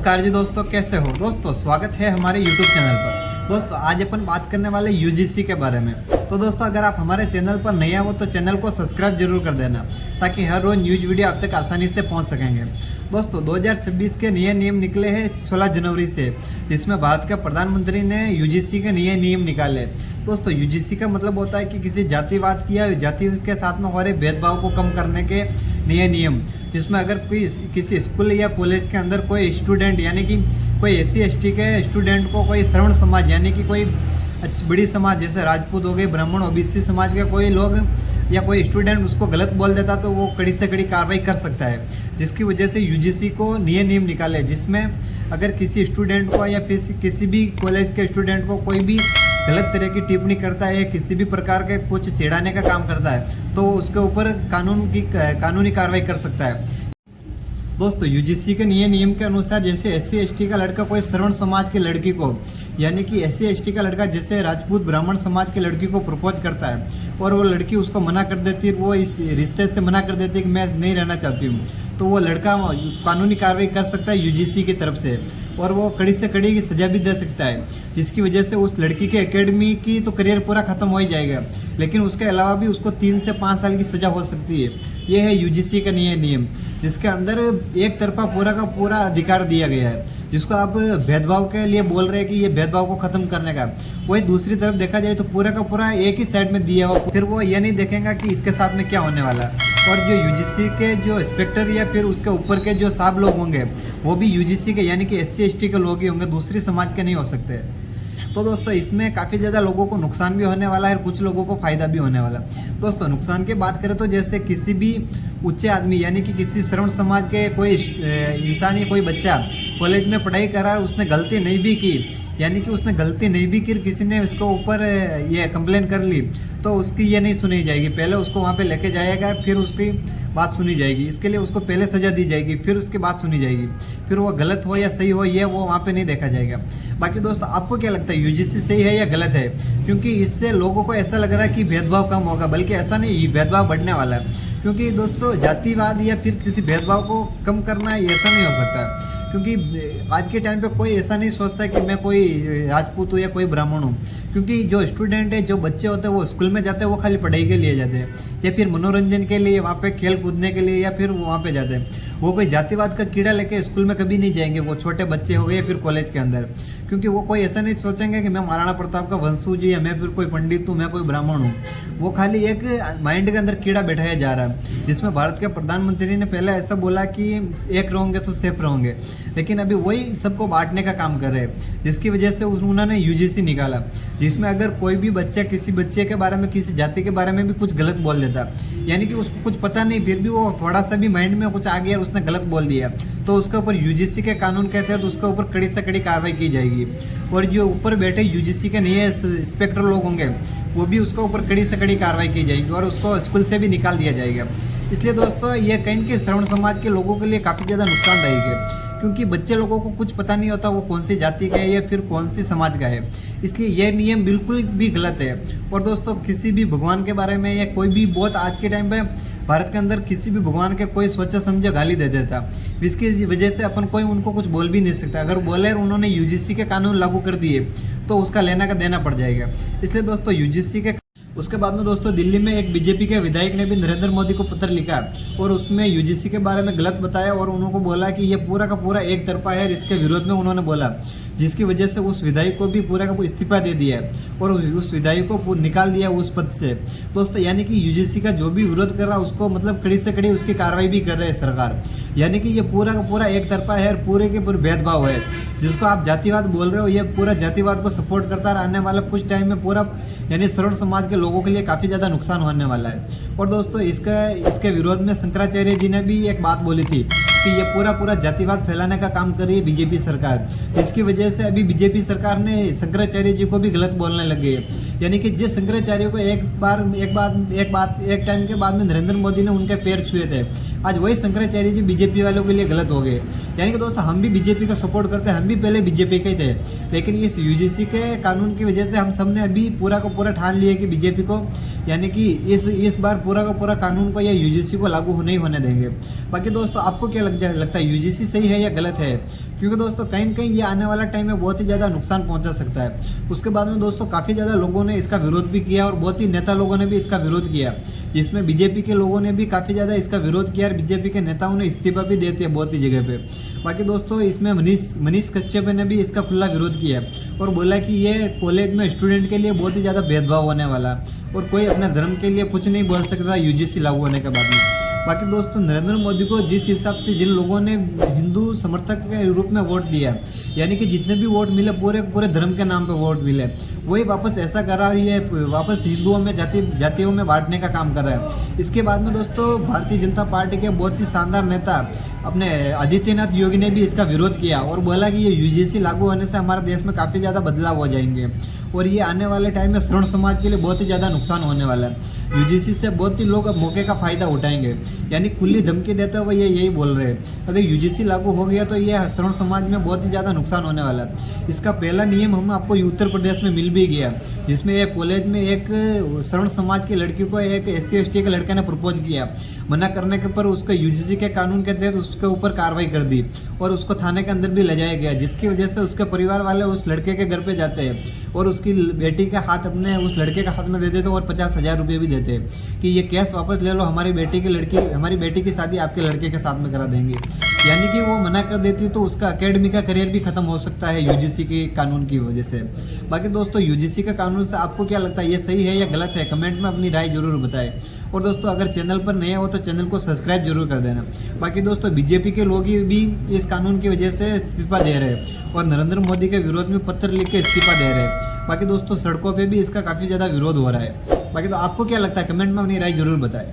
नमस्कार जी दोस्तों, कैसे हो दोस्तों। स्वागत है हमारे YouTube चैनल पर। दोस्तों आज अपन बात करने वाले यूजीसी के बारे में। तो दोस्तों अगर आप हमारे चैनल पर नए हो तो चैनल को सब्सक्राइब जरूर कर देना, ताकि हर रोज न्यूज वीडियो आप तक आसानी से पहुंच सकेंगे। दोस्तों 2026 के नए नियम निकले हैं 16 जनवरी से, जिसमें भारत के प्रधानमंत्री ने यूजीसी के नए नियम निकाले। दोस्तों यूजीसी का मतलब होता है कि किसी जातिवाद की या जाति के साथ में हो रहे भेदभाव को कम करने के नए नियम, जिसमें अगर कोई किसी स्कूल या कॉलेज के अंदर कोई स्टूडेंट यानी कि कोई SC/ST के स्टूडेंट को कोई श्रवण समाज यानी कि कोई बड़ी समाज जैसे राजपूत हो गए, ब्राह्मण, OBC समाज के कोई लोग या कोई स्टूडेंट उसको गलत बोल देता तो वो कड़ी से कड़ी कार्रवाई कर सकता है। जिसकी वजह से यूजीसी को नए नियम निकाले, जिसमें अगर किसी स्टूडेंट को या किसी भी कॉलेज के स्टूडेंट को कोई भी गलत तरह की टिप्पणी करता है या किसी भी प्रकार के कुछ चिढ़ाने का काम करता है तो उसके ऊपर कानूनी कार्रवाई कर सकता है। दोस्तों यूजीसी के नए नियम के अनुसार जैसे SC/ST का लड़का कोई श्रवण समाज की लड़की को यानी कि SC/ST का लड़का जैसे राजपूत ब्राह्मण समाज की लड़की को प्रपोज करता है और वो लड़की उसको मना कर देती है, वो इस रिश्ते से मना कर देती है कि मैं नहीं रहना चाहती हूँ, तो वो लड़का कानूनी कार्रवाई कर सकता है यूजीसी की तरफ से, और वो कड़ी से कड़ी की सजा भी दे सकता है। जिसकी वजह से उस लड़की के एकेडमी की तो करियर पूरा खत्म हो ही जाएगा, लेकिन उसके अलावा भी उसको 3 से 5 साल की सजा हो सकती है। ये है यूजीसी का नया नियम, जिसके अंदर एक तरफा पूरा का पूरा अधिकार दिया गया है, जिसको आप भेदभाव के लिए बोल रहे हैं कि ये भेदभाव को खत्म करने का। वही दूसरी तरफ देखा जाए तो पूरा का पूरा एक ही साइड में दिया हुआ, फिर वो ये नहीं देखेगा कि इसके साथ में क्या होने वाला है। और जो यूजीसी के जो इंस्पेक्टर या फिर उसके ऊपर के जो साहब लोग होंगे वो भी यूजीसी के यानी कि SC/ST के लोग ही होंगे, दूसरी समाज के नहीं हो सकते। तो दोस्तों इसमें काफ़ी ज़्यादा लोगों को नुकसान भी होने वाला है और कुछ लोगों को फ़ायदा भी होने वाला है। दोस्तों नुकसान की बात करें तो जैसे किसी भी उच्च आदमी यानी कि किसी श्रवण समाज के कोई इंसान या कोई बच्चा कॉलेज में पढ़ाई कर रहा है, उसने गलती नहीं भी की यानी कि उसने गलती नहीं भी की, किसी ने उसको ऊपर ये कंप्लेन कर ली तो उसकी ये नहीं सुनी जाएगी। पहले उसको वहाँ पे लेके जाएगा, फिर उसकी बात सुनी जाएगी। इसके लिए उसको पहले सज़ा दी जाएगी, फिर उसकी बात सुनी जाएगी। फिर वो गलत हो या सही हो ये वो वहाँ पे नहीं देखा जाएगा। बाकी दोस्तों आपको क्या लगता है यूजीसी सही है या गलत है? क्योंकि इससे लोगों को ऐसा लग रहा है कि भेदभाव कम होगा, बल्कि ऐसा नहीं, भेदभाव बढ़ने वाला है। क्योंकि दोस्तों जातिवाद या फिर किसी भेदभाव को कम करना ऐसा नहीं हो सकता, क्योंकि आज के टाइम पे कोई ऐसा नहीं सोचता कि मैं कोई राजपूत हूँ या कोई ब्राह्मण हूँ। क्योंकि जो स्टूडेंट है, जो बच्चे होते हैं वो स्कूल में जाते हैं, वो खाली पढ़ाई के लिए जाते हैं या फिर मनोरंजन के लिए वहाँ पे खेल कूदने के लिए या फिर वहाँ पे जाते हैं। वो कोई जातिवाद का कीड़ा लेके स्कूल में कभी नहीं जाएंगे, वो छोटे बच्चे हो गए या फिर कॉलेज के अंदर। क्योंकि वो कोई ऐसा नहीं सोचेंगे कि मैं महाराणा प्रताप का वंशज या मैं फिर कोई पंडित हूँ, मैं कोई ब्राह्मण हूँ। वो खाली एक माइंड के अंदर कीड़ा बैठाया जा रहा है, जिसमें भारत के प्रधानमंत्री ने पहले ऐसा बोला कि एक रहोगे तो सेफ रहोगे, लेकिन अभी वही सबको बांटने का काम कर रहे हैं। जिसकी वजह से उन्होंने यूजीसी निकाला, जिसमें अगर कोई भी बच्चा किसी बच्चे के बारे में, किसी जाति के बारे में भी कुछ गलत बोल देता यानी कि उसको कुछ पता नहीं, फिर भी वो थोड़ा सा भी माइंड में कुछ आ गया और उसने गलत बोल दिया, तो उसके ऊपर यूजीसी के कानून के तहत उसके ऊपर कड़ी से कड़ी कार्रवाई की जाएगी। और जो ऊपर बैठे यूजीसी के नए इंस्पेक्टर लोग होंगे वो भी उसके ऊपर कड़ी से कड़ी कार्रवाई की जाएगी और उसको स्कूल से भी निकाल दिया जाएगा। इसलिए दोस्तों ये कहीं के श्रवण समाज के लोगों के लिए काफ़ी ज़्यादा नुकसानदायक है, क्योंकि बच्चे लोगों को कुछ पता नहीं होता वो कौन सी जाति का है या फिर कौन सी समाज का है। इसलिए यह नियम बिल्कुल भी गलत है। और दोस्तों किसी भी भगवान के बारे में या कोई भी बहुत आज के टाइम पे भारत के अंदर किसी भी भगवान के कोई सोचा समझे गाली दे देता, जिसकी वजह से अपन कोई उनको कुछ बोल भी नहीं सकता। अगर बोले उन्होंने यूजीसी के कानून लागू कर दिए तो उसका लेना का देना पड़ जाएगा। इसलिए दोस्तों यूजीसी के उसके बाद में दोस्तों दिल्ली में एक बीजेपी के विधायक ने भी नरेंद्र मोदी को पत्र लिखा और उसमें यूजीसी के बारे में गलत बताया और उन्होंने बोला कि ये पूरा का पूरा एक तरफा है। इसके विरोध में उन्होंने बोला, जिसकी वजह से उस विधायक को भी पूरा का पूरा इस्तीफा दे दिया है और उस विधायक को निकाल दिया उस पद से। दोस्तों यानी कि यूजीसी का जो भी विरोध कर रहा है उसको मतलब कड़ी से कड़ी उसकी कार्रवाई भी कर रहे हैं सरकार। यानी कि ये पूरा का पूरा एक तरफा है और पूरे के पूरे भेदभाव है। जिसको आप जातिवाद बोल रहे हो ये पूरा जातिवाद को सपोर्ट करता है। आने वाला कुछ टाइम में पूरा यानी श्रवण समाज के लोगों के लिए काफ़ी ज़्यादा नुकसान होने वाला है। और दोस्तों इसके विरोध में शंकराचार्य जी ने भी एक बात बोली थी कि ये पूरा जातिवाद फैलाने का काम कर रही है बीजेपी सरकार। इसकी वजह से अभी बीजेपी सरकार ने शंकराचार्य जी को भी गलत बोलने लग गई है। यानी कि जिस शंकराचार्य को एक टाइम के बाद में नरेंद्र मोदी ने उनके पैर छुए थे, आज वही शंकराचार्य जी बीजेपी वालों के लिए गलत हो गए। यानी कि दोस्तों हम भी बीजेपी का सपोर्ट करते हैं, हम भी पहले बीजेपी के ही थे, लेकिन इस यूजीसी के कानून की वजह से हम सब ने अभी पूरा का पूरा ठान लिया कि बीजेपी को यानी कि इस बार पूरा का पूरा कानून को या यूजीसी को लागू नहीं होने देंगे। बाकी दोस्तों आपको क्या लगता है यूजीसी सही है या गलत है? क्योंकि दोस्तों कहीं न कहीं ये आने वाला टाइम में बहुत ही ज़्यादा नुकसान पहुंचा सकता है। उसके बाद में दोस्तों काफ़ी ज़्यादा लोगों ने इसका विरोध भी किया और बहुत ही नेता लोगों ने भी इसका विरोध किया, जिसमें बीजेपी के लोगों ने भी काफ़ी ज़्यादा इसका विरोध किया और बीजेपी के नेताओं ने इस्तीफा भी देते हैं बहुत ही जगह पे। बाकी दोस्तों इसमें मनीष कश्यप ने भी इसका खुला विरोध किया और बोला कि ये कॉलेज में स्टूडेंट के लिए बहुत ही ज़्यादा भेदभाव होने वाला और कोई अपने धर्म के लिए कुछ नहीं बोल सकता यूजीसी लागू होने के बाद में। बाकी दोस्तों नरेंद्र मोदी को जिस हिसाब से जिन लोगों ने हिंदू समर्थक के रूप में वोट दिया, यानी कि जितने भी वोट मिले पूरे धर्म के नाम पे वोट मिले, वही वापस ऐसा कर रहा है, ये वापस हिंदुओं में जातियों में बांटने का काम कर रहा है। इसके बाद में दोस्तों भारतीय जनता पार्टी के बहुत ही शानदार नेता अपने आदित्यनाथ योगी ने भी इसका विरोध किया और बोला कि ये यूजीसी लागू होने से हमारे देश में काफ़ी ज़्यादा बदलाव हो जाएंगे और ये आने वाले टाइम में श्रवण समाज के लिए बहुत ही ज़्यादा नुकसान होने वाला है। यूजीसी से बहुत ही लोग अब मौके का फ़ायदा उठाएंगे, यानी खुली धमकी देते हुए ये यही बोल रहे हैं अगर यूजीसी लागू हो गया तो ये श्रवण समाज में बहुत ही ज़्यादा नुकसान होने वाला है। इसका पहला नियम हम आपको उत्तर प्रदेश में मिल भी गया, जिसमें एक कॉलेज में एक श्रवण समाज की लड़की को एक SC/ST के लड़के ने प्रपोज किया। मना करने के पर उसको यूजीसी के कानून के तहत उसके ऊपर कार्रवाई कर दी और उसको थाने के अंदर भी ले जाया गया, जिसकी वजह से उसके परिवार वाले उस लड़के के घर पे जाते हैं और उसकी बेटी का हाथ अपने उस लड़के के हाथ में दे देते और 50,000 रुपये भी देते हैं कि ये केस वापस ले लो, हमारी बेटी की शादी आपके लड़के के साथ में करा देंगे। यानी कि वो मना कर देती तो उसका एकेडमी का करियर भी खत्म हो सकता है यूजीसी के कानून की वजह से। बाकी दोस्तों यूजीसी का कानून से आपको क्या लगता है, ये सही है या गलत है? कमेंट में अपनी राय जरूर बताएं और दोस्तों अगर चैनल पर नए हो तो चैनल को सब्सक्राइब जरूर कर देना। बाकी दोस्तों बीजेपी के लोग भी इस कानून की वजह से इस्तीफा दे रहे हैं और नरेंद्र मोदी के विरोध में पत्र लिख के इस्तीफा दे रहे हैं। बाकी दोस्तों सड़कों पे भी इसका काफ़ी ज़्यादा विरोध हो रहा है। बाकी तो आपको क्या लगता है, कमेंट में अपनी राय जरूर बताएं।